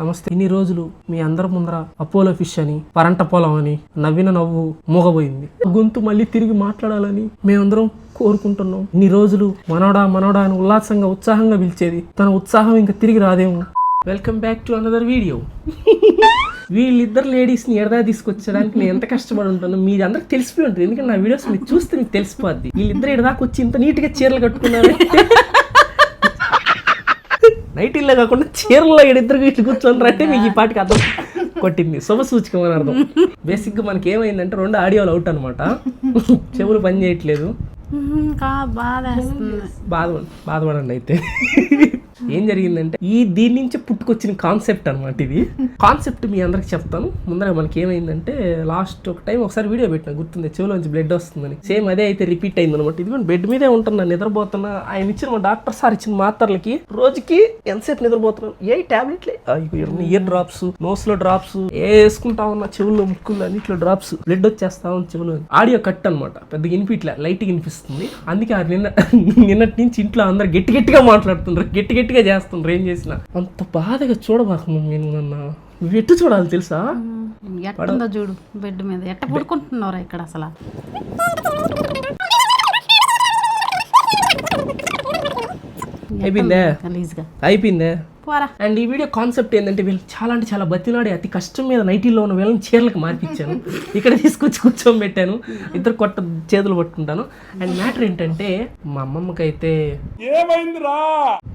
నమస్తే. ఇన్ని రోజులు మీ అందరి ముందర అపోలో ఫిష్ అని, పరంట పొలం అని నవ్విన నవ్వు మూగబోయింది. గొంతు మళ్ళీ తిరిగి మాట్లాడాలని మేమందరం కోరుకుంటున్నాం. ఇన్ని రోజులు మనోడా మనోడా అని ఉల్లాసంగా ఉత్సాహంగా పిలిచేది తన ఉత్సాహం ఇంకా తిరిగి రాదేమో. Welcome back to another video. వీళ్ళిద్దరు లేడీస్ని ఎడదా తీసుకొచ్చడానికి నేను ఎంత కష్టపడి ఉంటాను మీరు అందరికి తెలిసిపోయి ఉంటుంది. ఎందుకంటే నా వీడియోస్ మీరు చూస్తే మీకు తెలిసిపోద్ది. వీళ్ళిద్దరు ఎడదాకా వచ్చి ఇంత నీట్గా చీరలు కట్టుకున్నారు. నైటీల్లో కాకుండా చీరల్లో ఇద్దరు ఇట్లు కూర్చొని అంటే మీకు ఈ పాటికి అర్థం కొట్టింది, శుభ సూచకం అని అర్థం. బేసిక్గా మనకి ఏమైందంటే 2 ఆడియోలు అవుట్ అనమాట. చెవులు పని చేయట్లేదు. బాధపడండి. అయితే ఏం జరిగిందంటే దీని నుంచి పుట్టుకొచ్చిన కాన్సెప్ట్ అనమాట. ఇది కాన్సెప్ట్ మీ అందరికి చెప్తాను. ముందర మనకి ఏమైందంటే లాస్ట్ ఒక టైం ఒకసారి వీడియో పెట్టినా గుర్తుంది, చెవులోంచి బ్లడ్ వస్తుందని. సేమ్ అదే అయితే రిపీట్ అయింది అనమాట. ఇది బెడ్ మీదే ఉంటున్నా, నిద్రపోతున్నా. ఆయన ఇచ్చిన మా డాక్టర్ సార్ ఇచ్చిన మాత్రలకి రోజుకి ఎంతసేపు నిద్రపోతున్నాను. ఏ టాబ్లెట్లే, ఇయర్ డ్రాప్స్, నోస్ లో డ్రాప్స్ వేసుకుంటా ఉన్నా, చెవుల్లో ముక్కుల్లో అన్నిట్లో డ్రాప్స్, బ్లడ్ వచ్చేస్తా ఉంది చెవులో. ఆడియో కట్ అనమాట, పెద్దగా వినిపిట్లే, లైట్ గా వినిపిస్తుంది. అందుకే నిన్నటి నుంచి ఇంట్లో అందరు గట్టిగా మాట్లాడుతుండ్రు, గట్టిగా చేస్తుండ్రు. ఏం చేసినా అంత బాధగా చూడబాక నేను నువ్వు ఎట్టు చూడాలి తెలుసా? ఎట్టుందో చూడు, బెడ్ మీద ఎట్ట పడుకుంటున్నారా ఇక్కడ అసలు. అయిపోయిందే. అండ్ ఈ వీడియో కాన్సెప్ట్ ఏంటంటే వీళ్ళు చాలా అంటే చాలా బతిలాడి అతి కష్టం మీద నైటీలో ఉన్న వీళ్ళని చీరలకు మార్పించాను. ఇక్కడ తీసుకొచ్చి కూర్చోబెట్టాను. ఇద్దరు చేతులు పట్టుకుంటాను. అండ్ మ్యాటర్ ఏంటంటే మా అమ్మమ్మకి అయితే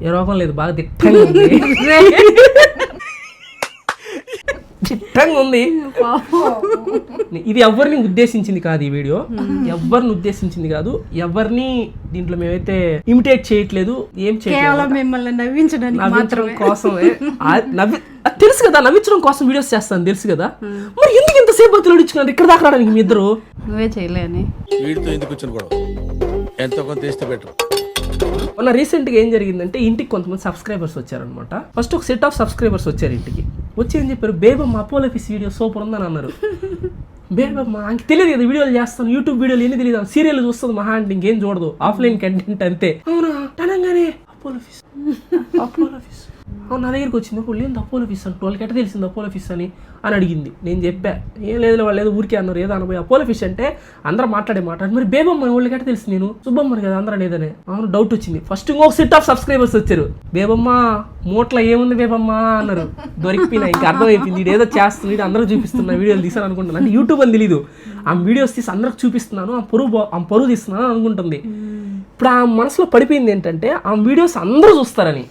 ఏ రోగం లేదు, బాగా దిట్టంగా ఉంది. చిట్టంగా ఉంది. ఇది ఎవరిని ఉద్దేశించింది కాదు, ఈ వీడియో ఎవరిని ఉద్దేశించింది కాదు. ఎవరిని దీంట్లో మేమైతే ఇమిటేట్ చేయట్లేదు, ఏం చేయట్లేదు. మిమ్మల్ని నవ్వించడం కోసమే. తెలుసు కదా, నవ్వించడం కోసం వీడియోస్ చేస్తాను తెలుసు కదా. మరి ఎందుకు ఇంతసేపు బతులు ఇచ్చుకున్నారు ఇక్కడ దాకా రావడానికి? మీ ఇద్దరు నువ్వే చేయలేని వీడితో ఎందుకు వచ్చిన గొడవ ఎంతో కొంత తీస్తే బెటర్. మొన్న రీసెంట్ గా ఏం జరిగిందంటే ఇంటికి కొంతమంది సబ్స్క్రైబర్స్ వచ్చారనమాట. ఫస్ట్ ఒక సెట్ ఆఫ్ సబ్స్క్రైబర్స్ వచ్చారు ఇంటికి. వచ్చి ఏం చెప్పారు, Bebamma Apollo fish video super ఉందని అన్నారు. బేబమ్మ అంక తెలియదు కదా వీడియోలు చేస్తాను, యూట్యూబ్ వీడియోలు ఎన్ని తెలియదు, సీరియల్ చూస్తుంది మహా అంటే ఇంకేం చూడదు, ఆఫ్లైన్ కంటెంట్ అంతే. అవునా అనగానే అపోలో ఫిష్ అవును నా దగ్గరికి వచ్చింది. ఇప్పుడు లేదు అపోలో ఫిష్ అంటే వాళ్ళకి ఎట్ట తెలిసింది అపోలో ఫిష్ అని అడిగింది. నేను చెప్పా ఏం లేదు వాళ్ళు ఏదో ఊరికే అన్నారు, ఏదో అనబోయి అపోలో ఫిష్ అంటే అందరూ మాట్లాడే మరి బేబమ్మ వాళ్ళకి ఎట్ట తెలిసింది, నేను సుబ్బమ్మని కదా అందరూ అనేదనే. అవును డౌట్ వచ్చింది. ఫస్ట్ ఇంకొక సెట్ ఆఫ్ సబ్స్క్రైబర్స్ వచ్చారు. బేబమ్మ మూట్లో ఏముంది బేబమ్మ అన్నారు. దొరికిపోయినా ఇంకా అర్థమైపోయింది, ఇది ఏదో చేస్తుంది, అందరూ చూపిస్తున్నా వీడియోలు తీసాను అనుకుంటున్నాను. అంటే యూట్యూబ్ అని తెలీదు, ఆ వీడియోస్ తీసి అందరికి చూపిస్తున్నాను, ఆ పరువు తీస్తున్నాను అనుకుంటుంది. ఇప్పుడు ఆ మనసులో పడిపోయింది ఏంటంటే ఆ వీడియోస్ అందరూ చూస్తారని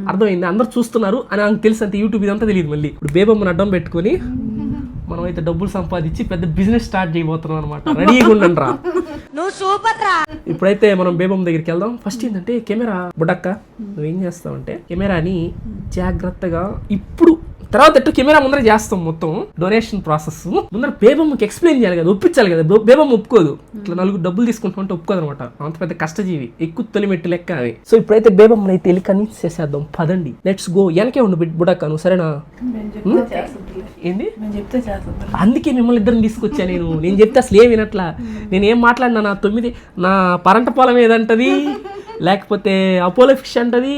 అర్థమైంది, అందరూ చూస్తున్నారు అని నాకు తెలుసు. అంతే, యూట్యూబ్ ఇదంతా తెలియదు. మళ్ళీ ఇప్పుడు బేబమ్మని అడ్డం పెట్టుకొని మనం అయితే డబ్బులు సంపాదించి పెద్ద బిజినెస్ స్టార్ట్ చేయబోతున్నాం అనమాట. రెడీగా ఉండండి రా. ఇప్పుడైతే మనం బేబమ్మ దగ్గరికి వెళ్దాం. ఫస్ట్ ఏంటంటే కెమెరా బుడక్క నువ్వేం చేస్తావంటే కెమెరాని జాగ్రత్తగా ఇప్పుడు తర్వాత ఎట్టు కెమెరా ముందర చేస్తాం మొత్తం డొనేషన్ ప్రాసెస్. ముందర బేబమ్మకి ఎక్స్ప్లెయిన్ చేయాలి కదా, ఒప్పించాలి కదా. బేబమ్మ ఒప్పుకోదు, ఇట్లా 4 డబ్బులు తీసుకుంటాం అంటే ఒప్పుకోదు అనమాట. అంత పెద్ద కష్టజీవి, ఎక్కువ తొలిమెట్టు లెక్క అవి. సో ఇప్పుడైతే బేబమ్మని అయితే వెళ్ళి కన్విన్స్ చేసేద్దాం, పదండి లెట్స్ గో. వెనకే ఉండు బుడక్క, నువ్వు సరేనా? ఏంది అందుకే మిమ్మల్ని ఇద్దరిని తీసుకొచ్చా నేను చెప్తే అసలు ఏం వినట్లా. నేను ఏం మాట్లాడినా నా పరంట పొలం ఏదంటది, లేకపోతే అపోలో ఫిష్ అంటది,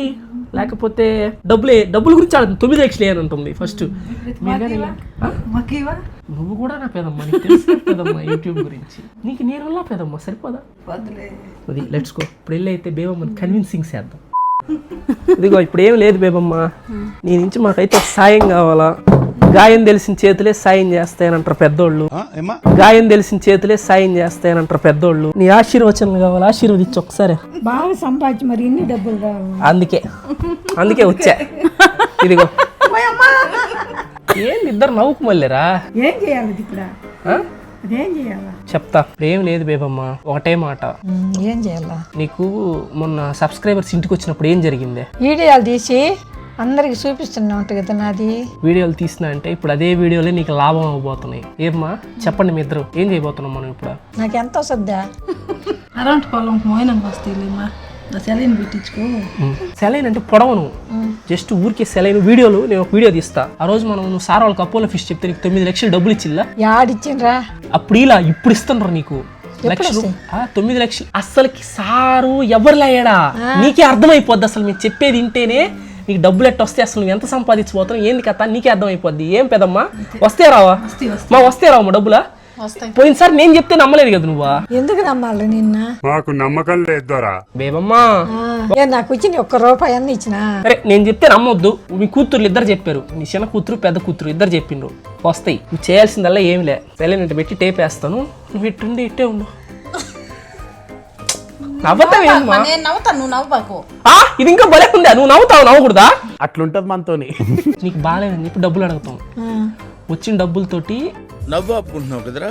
లేకపోతే డబ్బుల గురించి ఆడుతుంది. 9 లక్షలు అని ఉంటుంది ఫస్ట్. నువ్వు కూడా నా పెదమ్మా, నీకు తెలుసు పెదమ్మా యూట్యూబ్ గురించి. నీకు నేను వల్ల పెదమ్మా సరిపోదా? అది లెట్స్ గో. ఇప్పుడు వెళ్ళి అయితే బేబమ్మని కన్విన్సింగ్ చేద్దాం. ఇదిగో ఇప్పుడు ఏం లేదు బేబమ్మ, నీ నుంచి మాకైతే సాయం కావాలా. గాయం తెలిసిన చేతులే సాయం చేస్తాయనంటారు పెద్దోళ్ళు. గాయం తెలిసిన చేతులే సాయం చేస్తాయనంటారు పెద్దోళ్ళు. నీ ఆశీర్వచనలు కావాలి, ఆశీర్వదించు ఒకసారి. బాగా సంపాదించి మరి ఇన్ని డబ్బులు కావాలి. అందుకే వచ్చా. ఇదిగో ఏంది ఇద్దరు నవ్వుకు మళ్ళీరా. ఏం చేయాలి ఇప్పుడు? అదేం చేయాలా చెప్తా. ఏం లేదు బేబమ్మ, ఒకటే మాట. ఏం చేయాలా? నీకు మొన్న సబ్స్క్రైబర్స్ ఇంటికి వచ్చినప్పుడు ఏం జరిగిందే? వీడియోలు తీసి అందరికి చూపిస్తున్నా ఉంటుంది కదా. నాది వీడియోలు తీసినా అంటే ఇప్పుడు అదే వీడియోలే నీకు లాభం అవ్వబోతున్నాయి. ఏమ్మా చెప్పండి, మీ ఇద్దరు ఏం చేయబోతున్నాం మనం ఇప్పుడు? నాకు ఎంత వస్తుందా? అరౌండ్ పొలం మోయినంగా వస్తాయిలేమ్మా. సెలైన్ పెట్టించుకో. సెలైన్ అంటే పొడవను, జస్ట్ ఊరికే సెలైన్. వీడియోలు నేను ఒక వీడియో తీస్తా. ఆ రోజు నువ్వు సార్ వాళ్ళకి అపోలో ఫిష్ చెప్తే నీకు 9 లక్షలు డబ్బులు ఇచ్చిందా? యాడిచ్చిండ్రా? అప్పుడు ఇలా ఇప్పుడు ఇస్తున్నారు నీకు 9 లక్షలు. అస్సలకి సారు ఎవరు లేయడా, నీకే అర్థమైపోద్ది. అసలు మీరు చెప్పేది వింటేనే నీకు డబ్బులు ఎట్ట వస్తే అసలు నువ్వు ఎంత సంపాదించిపోతావు ఏంది కథ నీకే అర్థం అయిపోద్ది. ఏం పెదమ్మా వస్తే రావా వస్తే రావమ్మా డబ్బులా? పోయినసారి నేను చెప్తే నమ్మలేదు కదా నువ్వా? ఎందుకు నమ్మాలి నిన్న? మాకు నమ్మకం లేదు దొరా. బేబమ్మా నాకు వచ్చింది ₹1 అన్న ఇచ్చినా. సరే నేను చెప్తే నమ్మొద్దు. మీ కూతుర్లు ఇద్దరు చెప్పారు, నీ చిన్న కూతురు పెద్ద కూతురు ఇద్దరు చెప్పిండ్రు వస్తాయి. నువ్వు చేయాల్సిందల్లా ఏమి లే, సైలెంట్ పెట్టి టేప్ వేస్తాను, నువ్వు ఇట్టుండి ఇట్టే ఉండు. నవ్వుతావేమా? నేను నవ్వుతాను, నువ్వు నవ్వకు. ఇది ఇంకా భలే ఉందా? నువ్వు నవ్వుతావు నవ్వకూడదా? అట్లుంటది మనతోని. నీకు బాగాలేదని చెప్పి డబ్బులు అడుగుతాం, వచ్చిన డబ్బులతోటి నవ్వు ఆపుకుంటున్నావు కదరా.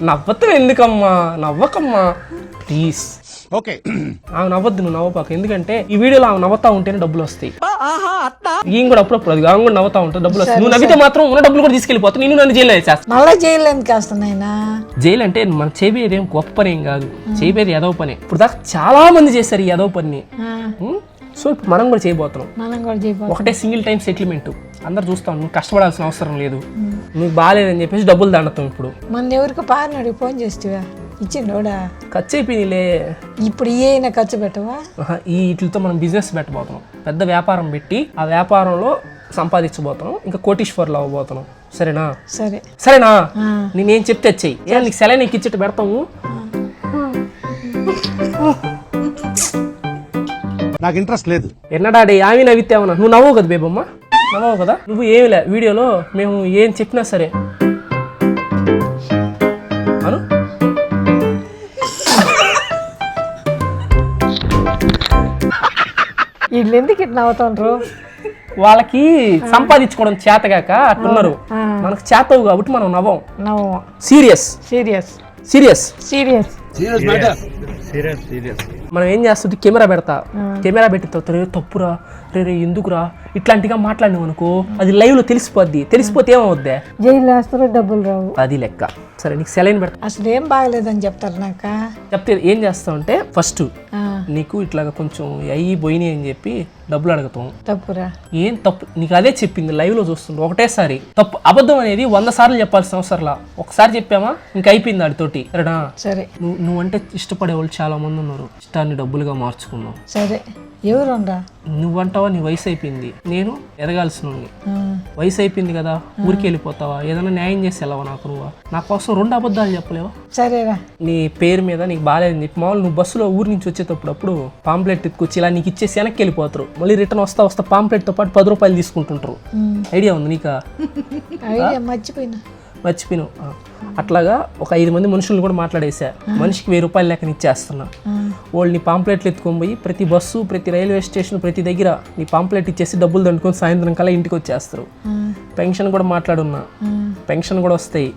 నవ్వుతావు ఎందుకమ్మా? నవ్వకమ్మా ప్లీజ్. ఓకే నవ్వద్దు, నువ్వు నవ్వపాకు. ఎందుకంటే ఈ వీడియోలో ఆమె నవ్వుతా ఉంటేనే డబ్బులు వస్తాయి. ఈయన కూడా అప్పుడప్పుడు అది ఆమె కూడా నవ్వుతా ఉంటా డబ్బులు వస్తాయి. నువ్వు నవ్వితే మాత్రం ఉన్న డబ్బులు కూడా తీసుకెళ్ళిపోతావు. నేను నన్ను జైలు వేసేస్తా. మళ్ళీ జైలు ఎందుకు వేస్తున్నాయినా? జైలు అంటే మనం చేయబోయేది ఏం గొప్ప పని ఏం కాదు, చేయబోయేది ఎదవ పని. ఇప్పుడు దాకా చాలా మంది చేశారు ఈ ఎదవ పని. సో ఇప్పుడు మనం కూడా చేయబోతున్నాం. మనం కూడా చేయబోతున్నాం. ఒకటే సింగిల్ టైం సెటిల్మెంట్. అందరు చూస్తాం, నువ్వు కష్టపడాల్సిన అవసరం లేదు, నీకు బాగాలేదని చెప్పేసి డబ్బులు దండతాం. ఇప్పుడు మన ఎవరికి పారినాడు ఫోన్ చేస్తావా? ఇచ్చిండోడా? ఖర్చు అయిపోయినాయిలే. ఇప్పుడు ఈయన ఖర్చు పెట్టవా? ఈ వీటితో మనం బిజినెస్ పెట్టబోతున్నాం, పెద్ద వ్యాపారం పెట్టి ఆ వ్యాపారంలో సంపాదించబోతున్నాం, ఇంకా కోటీశ్వర్లు అవ్వబోతున్నాం. సరేనా? సరేనా? నేనేం చెప్తే చెయ్యి. ఏ నీకు సెలైన్ ఎక్కిచ్చేట్టు పెడతాము. నాకు ఇంట్రెస్ట్ లేదు. ఎన్నడాడే ఆమె నవ్వితేమన్నా నువ్వు నవ్వవు కదా బేబమ్మ, నవ్వవు కదా నువ్వు. ఏమిలే వీడియోలో మేము ఏం చెప్పినా సరే అను. వీళ్ళు ఎందుకు ఇట్లా నవ్వుతుండ్రు? వాళ్ళకి సంపాదించుకోవడం చేతగాక అట్టున్నారు, మనకు చేతవు కాబట్టి మనం నవ్వం. సీరియస్ సీరియస్ సీరియస్ సీరియస్ మనం ఏం చేస్తుంటే కెమెరా పెడతా, కెమెరా పెట్టిన తర్వాత రే తప్పురా, రే ఎందుకురా ఇట్లాంటిగా మాట్లాడినావు అనుకో, అది లైవ్ లో తెలిసిపోద్ది. తెలిసిపోతే ఏమవుద్ది? జైలు వేస్తారు, డబ్బులు రావు. అది లెక్క. సరే నీకు సెలైన్ పెడతా. అసలు ఏం బాగలేదని చెప్తారు నాక. చెప్తే ఏం చేస్తావు అంటే ఫస్ట్ నీకు ఇట్లాగా కొంచెం అయ్యి పోయినాయి అని చెప్పి డబ్బులు అడుగుతాం. తప్పురా? ఏం తప్పు? నీకు అదే చెప్పింది లైవ్ లో చూస్తుండే ఒకటేసారి. తప్పు అబద్ధం అనేది 100 సార్లు చెప్పాల్సిన అవసరంలా, ఒకసారి చెప్పామా ఇంకా అయిపోయింది ఆడితోటి. సరేనా? సరే. నువ్వంటే ఇష్టపడే వాళ్ళు చాలా మంది ఉన్నారు, ఇష్టాన్ని డబ్బులుగా మార్చుకున్నావు. సరే. ఎవరుండా? నువ్వంటావా నీ వయసు అయిపోయింది, నేను ఎదగాల్సిన వయసు అయిపోయింది కదా, ఊరికి వెళ్ళిపోతావా? ఏదైనా న్యాయం చేసి వెళ్ళవా నాకు? నువ్వు నా కోసం 2 అబద్ధాలు చెప్పలేవా? సరేరా. నీ పేరు మీద నీకు బాగాలేదని చెప్పి మామూలు నువ్వు బస్సులో ఊరి నుంచి వచ్చేటప్పుడు పాంప్లెట్ ఎత్తుకొచ్చి ఇలా నీకు ఇచ్చేసి వెనక్కి వెళ్ళిపోతారు. మళ్ళీ రిటర్న్ వస్తా పాంప్లెట్తో పాటు 10 రూపాయలు తీసుకుంటుంటారు. ఐడియా ఉంది నీకా? మర్చిపోయినావు. అట్లాగా ఒక 5 మంది మనుషులను కూడా మాట్లాడేసా, మనిషికి 1000 రూపాయలు లెక్కన ఇచ్చేస్తున్నా. వాళ్ళు నీ పాంప్లెట్లు ఎత్తుకొని పోయి ప్రతి బస్సు, ప్రతి రైల్వే స్టేషన్, ప్రతి దగ్గర నీ పాంప్లెట్ ఇచ్చేసి డబ్బులు దండుకొని సాయంత్రం కల్లా ఇంటికి వచ్చేస్తారు. పెన్షన్ కూడా మాట్లాడున్నా, పెన్షన్ కూడా వస్తాయి.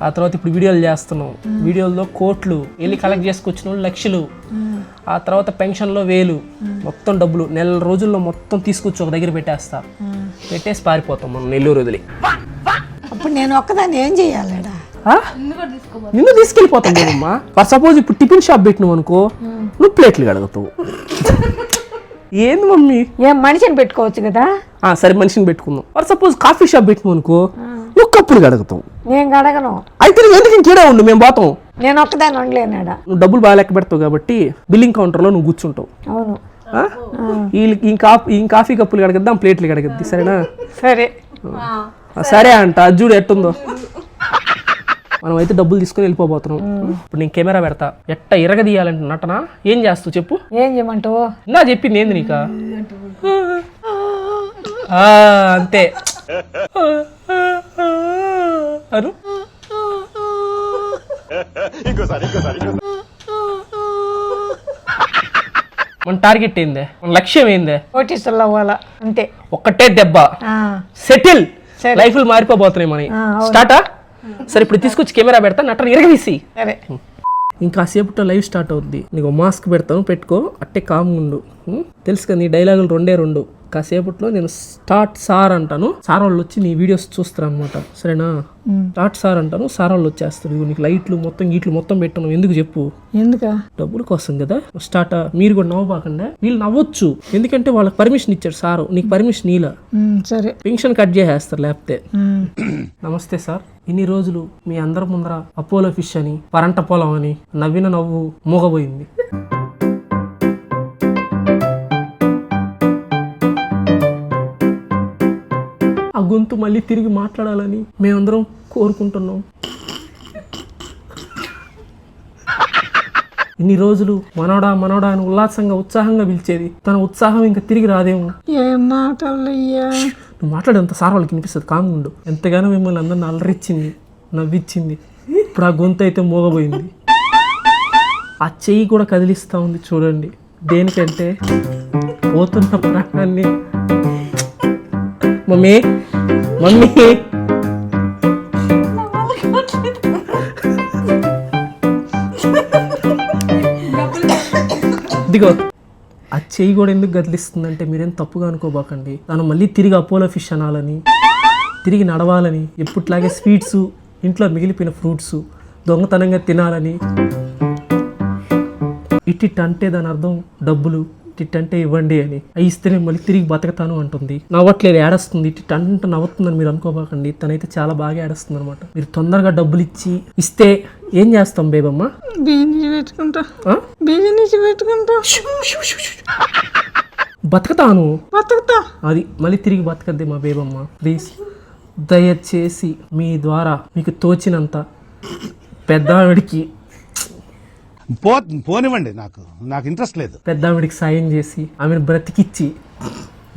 ఆ తర్వాత ఇప్పుడు వీడియోలు చేస్తున్నాం, వీడియోల్లో కోట్లు వెళ్ళి కలెక్ట్ చేసుకొచ్చిన వాళ్ళు లక్షలు. ఆ తర్వాత పెన్షన్లో 1000, మొత్తం డబ్బులు నెల రోజుల్లో మొత్తం తీసుకొచ్చి ఒక దగ్గర పెట్టేసి పారిపోతాం మనం నెల్లూరు వదిలి. అప్పుడు నేను ఒక్కదాన్ని ఏం చెయ్యాలడా? నిన్ను తీసుకెళ్ళిపోతాం మేమమ్మా. ఫర్ సపోజ్ ఇప్పుడు టిఫిన్ షాప్ పెట్టినావు అనుకో, నువ్వు ప్లేట్లు కడుగుతావు. ఏంది మమ్మీ? ఏం మనిషిని పెట్టుకోవచ్చు కదా? సరే మనిషిని పెట్టుకుందాం. ఫర్ సపోజ్ కాఫీ షాప్ పెట్టినావు అనుకో, నువ్వు కప్పులు కడుగుతావు. నేను కడగను. అయితే ఎందుకు ఇంకేడా ఉండు, మేము పోతాం. నేను ఒక్కదాన్ని ఉండలేనాడా? నువ్వు డబ్బులు బాగా లెక్క పెడతావు కాబట్టి బిల్లింగ్ కౌంటర్లో నువ్వు కూర్చుంటావు. అవును. ఈ కాఫీ కప్పులు కడగద్దాం, ప్లేట్లు కడగద్ది. సరేనా? సరే. సరే అంట. చూడు ఎట్టుందో. మనం అయితే డబ్బులు తీసుకొని వెళ్ళిపోబోతున్నాం. ఇప్పుడు నేను కెమెరా పెడతా, ఎట్ట ఇరగదీయాలంటే నటన ఏం చేస్తావు చెప్పు? ఏం చేయమంటావు? నా చెప్పింది ఏంది నీకా? అంతే అను. మన టార్గెట్ ఏందే, మన లక్ష్యం ఏందే? కోటీశ్వర్లు అవ్వాలా అంతే. ఒక్కటే దెబ్బ సెటిల్. లైఫ్లు మారిపోబోతున్నాయి మనకి. స్టార్టా? సరే ఇప్పుడు తీసుకొచ్చి కెమెరా పెడతా, నటన ఇరగదీసి. ఇంకా సేపట్లో లైవ్ స్టార్ట్ అవుద్ది. నీకు మాస్క్ పెడతాను, పెట్టుకో, అట్టే కామ్ ఉండు. తెలుసు కదా నీ డైలాగులు 2 కాసేపట్లో నేను స్టార్ట్ సార్ అంటాను, సార్ వాళ్ళు వచ్చి నీ వీడియోస్ చూస్తారు అనమాట. సరేనా? స్టార్ట్ సార్ అంటాను, సార్ వాళ్ళు వచ్చేస్తారు. నీకు లైట్లు మొత్తం గీట్లు మొత్తం పెట్టను. ఎందుకు చెప్పు? ఎందుకు? డబ్బుల కోసం కదా. స్టార్ట్. మీరు కూడా నవ్వబాకండి, వీళ్ళు నవ్వచ్చు, ఎందుకంటే వాళ్ళకి పర్మిషన్ ఇచ్చాడు సారు, నీకు పర్మిషన్ ఇలా. సరే. పెన్షన్ కట్ చేసేస్తారు లేకపోతే. నమస్తే సార్, ఇన్ని రోజులు మీ అందరి ముందర అపోలో ఫిష్ అని, పరంట పొలం అని నవ్విన నవ్వు మూగబోయింది. ఆ గొంతు మళ్ళీ తిరిగి మాట్లాడాలని మేమందరం కోరుకుంటున్నాం. ఇన్ని రోజులు మనోడా మనోడా అని ఉల్లాసంగా ఉత్సాహంగా పిలిచేది, తన ఉత్సాహం ఇంకా తిరిగి రాదేమో. ఏం మాటలయ్యా. నువ్వు మాట్లాడేంత సార్ వాళ్ళకి వినిపిస్తుంది, కామ్గా ఉండు. ఎంతగానో మిమ్మల్ని అందరిని అలరిచ్చింది, నవ్విచ్చింది. ఇప్పుడు ఆ గొంతు అయితే మోగబోయింది. ఆ చెయ్యి కూడా కదిలిస్తూ ఉంది చూడండి. దేనికంటే పోతున్న ప్రాణాన్ని. మమ్మీ మమ్మీ ఇదిగో ఆ చెయ్యి కూడా ఎందుకు కదిలిస్తుందంటే మీరేం తప్పుగా అనుకోబాకండి. తను మళ్ళీ తిరిగి అపోలో ఫిష్ అనాలని, తిరిగి నడవాలని, ఎప్పట్లాగే స్వీట్స్, ఇంట్లో మిగిలిపోయిన ఫ్రూట్స్ దొంగతనంగా తినాలని. ఇట్ అంటే దాని అర్థం డబ్బులు, ఇట్ అంటే ఇవ్వండి అని. అవి ఇస్తేనే మళ్ళీ తిరిగి బతకతాను అంటుంది. నవ్వట్లేదు, ఏడస్తుంది. ఇట్ అంటే నవ్వుతుందని మీరు అనుకోబాకండి. తనైతే చాలా బాగా ఏడుస్తుంది అనమాట. మీరు తొందరగా డబ్బులు ఇస్తే ఏం చేస్తాం బేబమ్మ? బిజినెస్ పెట్టుకుంటా. బతకతాను. బతుకుతా. అది మళ్ళీ తిరిగి బతకద్ది మా బేబమ్మ. ప్లీజ్ దయచేసి మీ ద్వారా మీకు తోచినంత పెద్దావిడికి పోనివ్వండి, నాకు ఇంట్రెస్ట్ లేదు. పెద్దావిడికి సాయం చేసి ఆమెను బ్రతికిచ్చి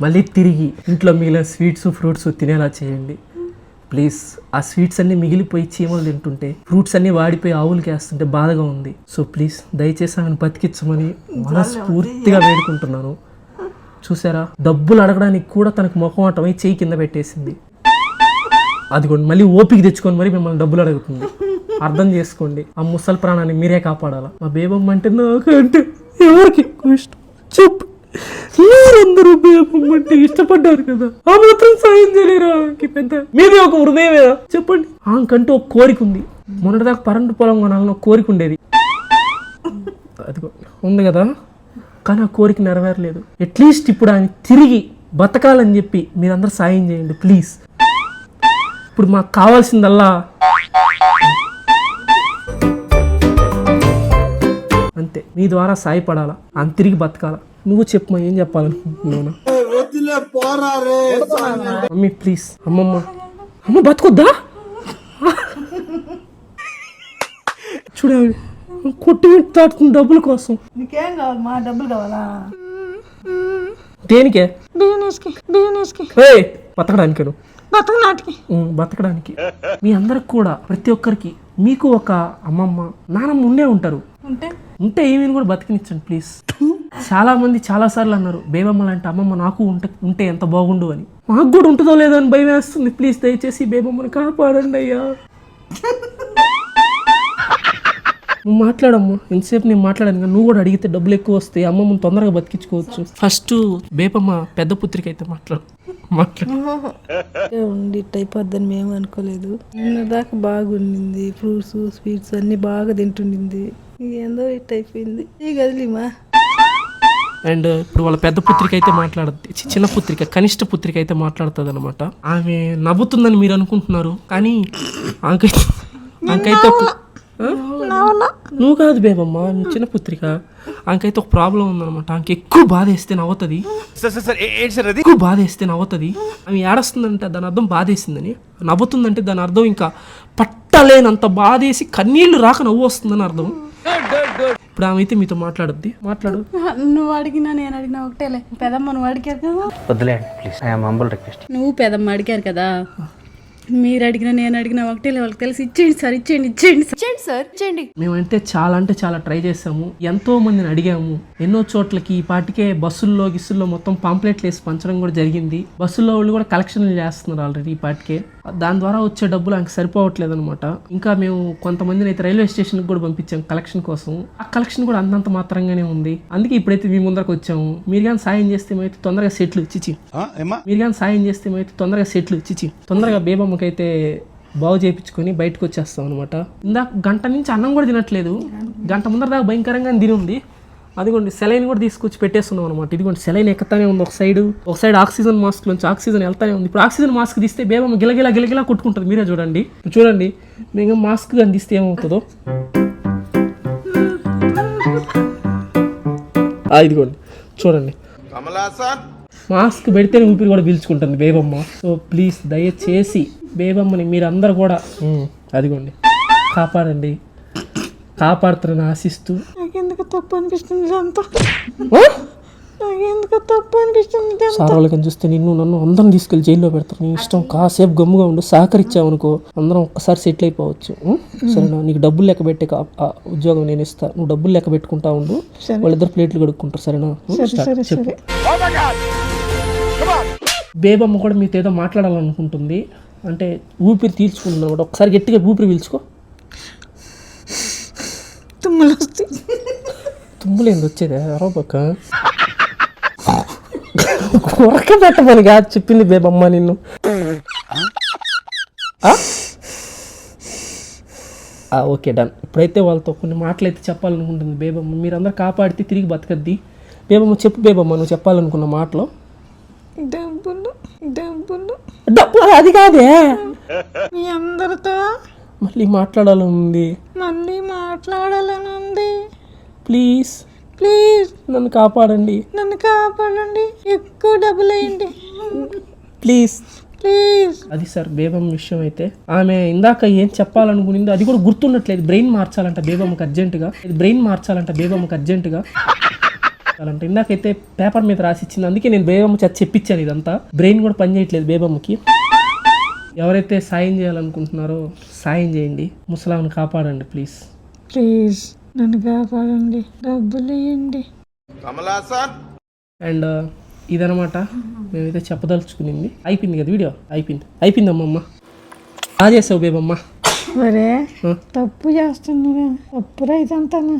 మళ్ళీ తిరిగి ఇంట్లో మిగిలిన స్వీట్స్ ఫ్రూట్స్ తినేలా చేయండి ప్లీజ్. ఆ స్వీట్స్ అన్నీ మిగిలిపోయి చీమలు తింటుంటే, ఫ్రూట్స్ అన్నీ వాడిపోయి ఆవులకి వేస్తుంటే బాధగా ఉంది. సో ప్లీజ్ దయచేసి ఆమెను బతికించమని మనస్ఫూర్తిగా వేడుకుంటున్నాను. చూసారా, డబ్బులు అడగడానికి కూడా తనకు మొహమాటమై చేయి కింద పెట్టేసింది. అదిగోండి మళ్ళీ ఓపిక తెచ్చుకొని మరి మిమ్మల్ని డబ్బులు అడుగుతుంది. అర్థం చేసుకోండి, ఆ ముసలి ప్రాణాన్ని మీరే కాపాడాలా. మా బేబమ్మ అంటే నాకంటే ఎవరికి ఇష్టం చెప్పు. మీరందరూ బేబమ్మ అంటే ఇష్టపడ్డారు కదా, ఆ మాత్రం సాయం చేయలేరా? పెద్ద మీది ఒక హృదయమేనా చెప్పండి. ఆమెకంటూ ఒక కోరిక ఉంది. మొన్నటిదాకా పరంటు పొలం కొనాలని ఒక కోరిక ఉండేది, అదిగో ఉంది కదా, కానీ ఆ కోరిక నెరవేరలేదు. అట్లీస్ట్ ఇప్పుడు ఆయన తిరిగి బతకాలని చెప్పి మీరందరూ సాయం చేయండి ప్లీజ్. ఇప్పుడు మాకు కావాల్సిందల్లా అంతే, మీ ద్వారా సాయపడాలా, ఆమె తిరిగి బతకాలా. నువ్వు చెప్పమ్మా, ఏం చెప్పాలనుకుంటున్నావు? Mummy please. అమ్మ బతకొద్దా? చూడాలి కొట్టి తాడుతున్న డబ్బుల కోసం. నీకేం కావాలి? మా డబ్బులు కావాలా? దేనికే? బిజినెస్కి బతకడానికి. బతకడానికి మీ అందరికి కూడా, ప్రతి ఒక్కరికి మీకు ఒక అమ్మమ్మ నానమ్మ ఉండే ఉంటారు. ఉంటే ఏమేమి కూడా బతికినిచ్చండి ప్లీజ్. చాలా మంది చాలా సార్లు అన్నారు, బేబమ్మ లాంటి అమ్మమ్మ నాకు ఉంటే ఎంత బాగుండు అని. మాకు కూడా ఉంటుందో లేదో అని భయం వేస్తుంది. ప్లీజ్ దయచేసి బేబమ్మని కాపాడండి అయ్యా. నువ్వు మాట్లాడమ్మా, ఎంతసేపు నేను మాట్లాడాను. నువ్వు కూడా అడిగితే డబ్బులు ఎక్కువ వస్తాయి, అమ్మమ్మని తొందరగా బతికించుకోవచ్చు. ఫస్ట్ బేబమ్మ పెద్ద పుత్రిక అయితే మాట్లాడు. ఉండి అయిపోద్దని మేము అనుకోలేదు. నిన్నదాకా బాగుండింది, ఫ్రూట్స్ స్వీట్స్ అన్ని బాగా తింటుండింది. ఏందో ఇట్ అయిపోయింది. ఈ గదిలిమా. అండ్ ఇప్పుడు వాళ్ళ పెద్ద పుత్రిక అయితే మాట్లాడుద్ది, చిన్న పుత్రిక కనిష్ట పుత్రిక అయితే మాట్లాడుతుంది అనమాట. ఆమె నవ్వుతుందని మీరు అనుకుంటున్నారు, కానీ ఆమెకైతే నువ్వు కాదు బేబమ్మ, చిన్న పుత్రిక. ఆమెకైతే ఒక ప్రాబ్లం ఉందన్నమాట. ఆమెకి ఎక్కువ బాధ వేస్తే నవ్వుతుంది, ఎక్కువ బాధ వేస్తే నవ్వుతుంది. ఆమె ఏడుస్తుందంటే దాని అర్థం బాధేసిందని, నవ్వుతుందంటే దాని అర్థం ఇంకా పట్టలేనంత బాధేసి కన్నీళ్లు రాక నవ్వు వస్తుందని అర్థం. ఇప్పుడు ఆమె అయితే మీతో మాట్లాడుద్ది. మాట్లాడు. నువ్వు అడిగినా నేను అడిగినా ఒకటేలే. పెదమ్మ నువ్వు అడిగారు కదా, వదిలేండి please. I am humble request. నువ్వు పెదమ్మ అడిగారు కదా, మీరు అడిగినా నేను అడిగినా ఒకటేలే. వాళ్ళకి తెలిసి ఇచ్చేయండి సార్, ఇచ్చేయండి సార్, ఇచ్చేయండి. మేమంటే చాలా ట్రై చేసాము, ఎంతో మందిని అడిగాము. ఎన్నో చోట్లకి ఈ పాటికే గిస్సుల్లో మొత్తం పాంప్లెట్లు వేసి పంచడం కూడా జరిగింది. బస్సుల్లో వాళ్ళు కూడా కలెక్షన్లు చేస్తున్నారు ఆల్రెడీ ఈ పాటికే. దాని ద్వారా వచ్చే డబ్బులు ఆయనకు సరిపోవట్లేదు అనమాట. ఇంకా మేము కొంతమందిని అయితే రైల్వే స్టేషన్కి కూడా పంపించాము కలెక్షన్ కోసం. ఆ కలెక్షన్ కూడా అంతంత మాత్రంగానే ఉంది. అందుకే ఇప్పుడైతే మీ ముందరకు వచ్చాము. మీరు కానీ సాయం చేస్తే మేమైతే తొందరగా సెట్లు తొందరగా బేబమ్మకి అయితే బాగు చేయించుకొని బయటకు వచ్చేస్తాం అనమాట. ఇందాక గంట నుంచి అన్నం కూడా తినట్లేదు. గంట ముందర దాకా భయంకరంగా తిని ఉంది. అదిగోండి సెలైన్ కూడా తీసుకొచ్చి పెట్టేస్తున్నాం అనమాట. ఇదిగోండి సెలైన్ ఎక్కుతానే ఉంది. ఒక సైడ్ ఆక్సిజన్ మాస్క్ నుంచి ఆక్సిజన్ వెళ్తానే ఉంది. ఇప్పుడు ఆక్సిజన్ మాస్క్ తీస్తే బేబమ్మ గిలగిలా కొట్టుకుంటుంది. మీరే చూడండి మేము మాస్క్ కానీ తీస్తే ఏమవుతుందో. ఇదిగోండి చూడండి, మాస్క్ పెడితేనే ఊపిరి కూడా పీల్చుకుంటుంది బేబమ్మ. సో ప్లీజ్ దయచేసి బేబమ్మని మీరందరూ కూడా అదిగోండి కాపాడండి, కాపాడుతారని ఆశిస్తూ. నాకెందుకు తప్పు అనిపిస్తుంది అంతా, నాకెందుకు తప్పు అనిపిస్తుంది. సార్ వాళ్ళకని చూస్తే నన్ను అందరం తీసుకెళ్ళి జైల్లో పెడతారు. నీ ఇష్టం, కాసేపు గమ్ముగా ఉండు, సహకరించావనుకో అందరం ఒక్కసారి సెటిల్ అయిపోవచ్చు. సరేనా? నీకు డబ్బులు లెక్క పెట్టే ఉద్యోగం నేను ఇస్తా, నువ్వు డబ్బులు లెక్క పెట్టుకుంటా ఉండు, వాళ్ళిద్దరు ప్లేట్లు కడుక్కుంటారు. సరేనా? చెప్పు. బేబమ్మ కూడా మీతో ఏదో మాట్లాడాలనుకుంటుంది, అంటే ఊపిరి తీల్చుకుంటుంది అనమాట. ఒకసారి గట్టిగా ఊపిరి పీల్చుకో. తుమ్ములు వస్తాయి. తుమ్ములు ఏంది వచ్చేది? అరవక కొరక పెట్టమని కాదు చెప్పింది బేబమ్మ నిన్ను. Okay done. ఇప్పుడైతే వాళ్ళతో కొన్ని మాటలు అయితే చెప్పాలనుకుంటుంది బేబమ్మ. మీరందరూ కాపాడితే తిరిగి బతకద్ది. బేబమ్మ చెప్పు బేబమ్మ, నువ్వు చెప్పాలనుకున్న మాటలో. డబ్బులు డబ్బులు డబ్బు అది కాదే, మీ అందరితో మళ్ళీ మాట్లాడాలని ఉంది. మళ్ళీ మాట్లాడాలని ఉంది. ప్లీజ్ ప్లీజ్ నన్ను కాపాడండి, నన్ను కాపాడండి, ఎక్కువ డబ్బులు వేయండి ప్లీజ్ ప్లీజ్. అది సార్ బేబమ్మ విషయం అయితే. ఆమె ఇందాక ఏం చెప్పాలనుకునిందో అది కూడా గుర్తున్నట్లేదు. బ్రెయిన్ మార్చాలంట బేబమ్మకి అర్జెంటుగా, బ్రెయిన్ మార్చాలంట బేబమ్మకి అర్జెంటుగా. అంటే ఇందాకైతే పేపర్ మీద రాసిచ్చింది, అందుకే నేను బేబమ్మ చేత చెప్పించాను ఇదంతా. బ్రెయిన్ కూడా పని చేయట్లేదు బేబమ్మకి. ఎవరైతే సాయం చేయాలనుకుంటున్నారో సాయం చేయండి, ముసలాంని కాపాడండి ప్లీజ్. ప్లీజ్ నన్ను కాపాడండి, డబ్బులు ఇవ్వండి. అండ్ ఇదనమాట మేమైతే చెప్పదలుచుకునింది. అయిపోయింది కదా వీడియో, అయిపోయింది అమ్మమ్మ. బాగా చేసావు బేబమ్మ. మరే తప్పు చేస్తున్నారా? తప్పు రైతంతానా?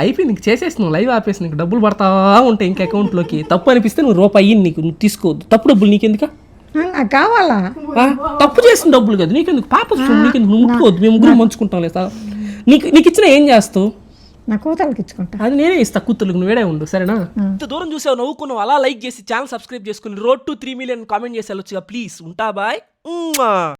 అయిపోయింది, నీకు చేసేసినావు, లైవ్ ఆపేసి నీకు డబ్బులు పడతా ఉంటాయి ఇంకా అకౌంట్లోకి. తప్పు అనిపిస్తే నువ్వు రూపాయి నువ్వు తీసుకోవద్దు. తప్పు డబ్బులు నీకెందుక? నాకు కావాలా? తప్పు చేసిన డబ్బులు కదా నీకెందుకు? పాప నీకెందుకు? నువ్వు ముట్టుకోవద్దు, మేము ముగ్గురు మంచుకుంటాం లేదా. నీకు ఇచ్చిన ఏం చేస్తావు? నా కూతురికి ఇచ్చుకుంటా. అది నేనే ఇస్తా కూతుర్లకు, నువ్వేడే ఉండు. సరేనా? ఇంత దూరం చూసావు, నవ్వుకున్నావు, అలా లైక్ చేసి ఛానల్ సబ్స్క్రైబ్ చేసుకుని రోడ్ టు 3 million కామెంట్ చేసి వెళ్ళొచ్చుగా ప్లీజ్. ఉంటా బాయ్.